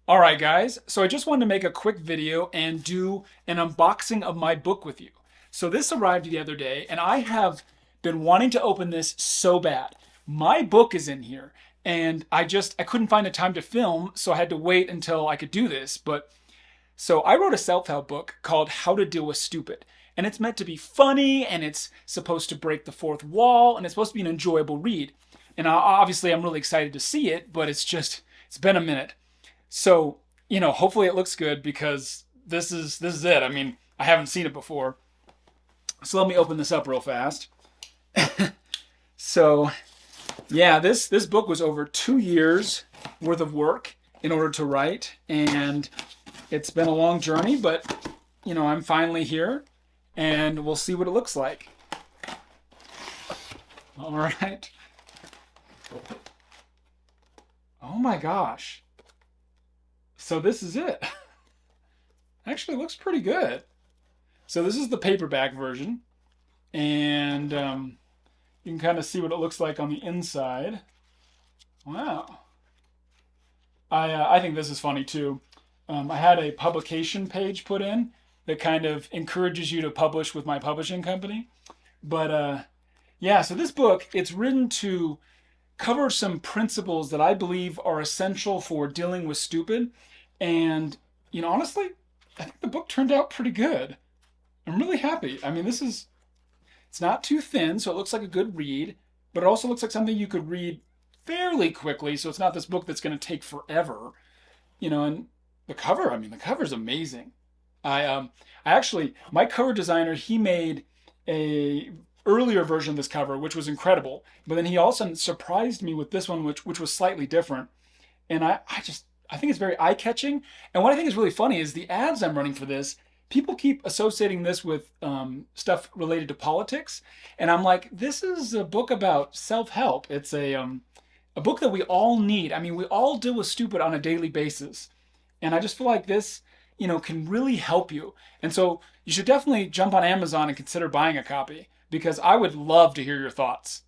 All right, guys. So I just wanted to make a quick video and do an unboxing of my book with you. So this arrived the other day, and I have been wanting to open this so bad. My book is in here, and I couldn't find the time to film, so I had to wait until I could do this. But so I wrote a self-help book called How to Deal with Stupid. And it's meant to be funny, and it's supposed to break the fourth wall, and it's supposed to be an enjoyable read. And obviously I'm really excited to see it, but it's been a minute. So, hopefully it looks good because this is it. I mean, I haven't seen it before. So let me open this up real fast. So, yeah, this book was over 2 years worth of work in order to write, and it's been a long journey, but I'm finally here, and we'll see what it looks like. All right. Oh my gosh. So this is it. Actually looks pretty good. So this is the paperback version, and you can kind of see what it looks like on the inside. Wow. I think this is funny too. I had a publication page put in that kind of encourages you to publish with my publishing company. But yeah, so this book, it's written to cover some principles that I believe are essential for dealing with stupid. And, honestly, I think the book turned out pretty good. I'm really happy. I mean, it's not too thin, so it looks like a good read, but it also looks like something you could read fairly quickly, so it's not this book that's going to take forever. And the cover's amazing. I actually, my cover designer, he made a earlier version of this cover, which was incredible. But then he also surprised me with this one, which was slightly different. And I think it's very eye-catching. And what I think is really funny is the ads I'm running for this, people keep associating this with stuff related to politics. And I'm like, this is a book about self-help. It's a book that we all need. I mean, we all deal with stupid on a daily basis. And I just feel like this, can really help you. And so you should definitely jump on Amazon and consider buying a copy because I would love to hear your thoughts.